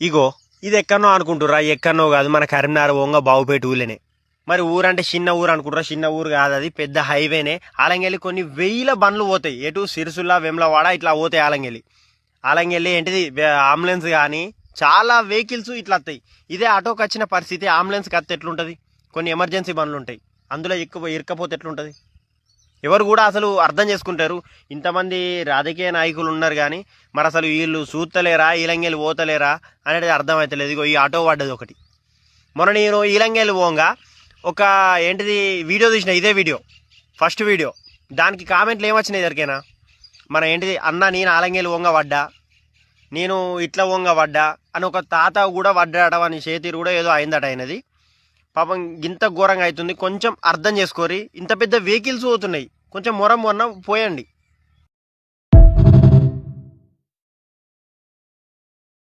ఇగో ఇది ఎక్కడనో అనుకుంటుర్రా, ఎక్కడనో కాదు, మన కరీంనగర్ ఓంగ బావుపేట ఊళ్ళనే. మరి ఊరంటే చిన్న ఊరు అనుకుంటారా? చిన్న ఊరు కాదు, అది పెద్ద హైవేనే. ఆలంగెల్లి కొన్ని వేల బండ్లు పోతాయి, ఎటు సిరిసుల్లా వెమ్లవాడ ఇట్లా పోతాయి. ఆలంగెల్లి ఏంటిది అంబులెన్స్ కానీ చాలా వెహికల్స్ ఇట్లా వస్తాయి. ఇదే ఆటోకి వచ్చిన పరిస్థితి అంబులెన్స్కి వస్తే ఎట్లుంటుంది? కొన్ని ఎమర్జెన్సీ బండ్లు ఉంటాయి, అందులో ఇరకపోతే ఎట్లుంటుంది? ఎవరు కూడా అసలు అర్థం చేసుకుంటారు? ఇంతమంది రాజకీయ నాయకులు ఉన్నారు కానీ మరి అసలు వీళ్ళు చూస్తలేరా, ఈలంగేలు పోతలేరా అనేది అర్థమవుతలేదు. ఇగో ఈ ఆటో పడ్డది ఒకటి. మొన్న నేను ఈలంగేలు పోగా ఒక ఏంటిది వీడియో తీసిన, ఇదే వీడియో, ఫస్ట్ వీడియో. దానికి కామెంట్లు ఏమొచ్చినాయి దరికేనా? మన ఏంటిది అన్న, నేను ఆలంగేలు వంగ పడ్డా, నేను ఇట్లా వంగ పడ్డా అని ఒక తాత కూడా పడ్డాడట, అని చేతిరు కూడా ఏదో అయిందట అయినది. పాపం ఇంత ఘోరంగా అవుతుంది, కొంచెం అర్థం చేసుకోరి. ఇంత పెద్ద వెహికల్స్ పోతున్నాయి, కొంచెం మొన్న పోయండి.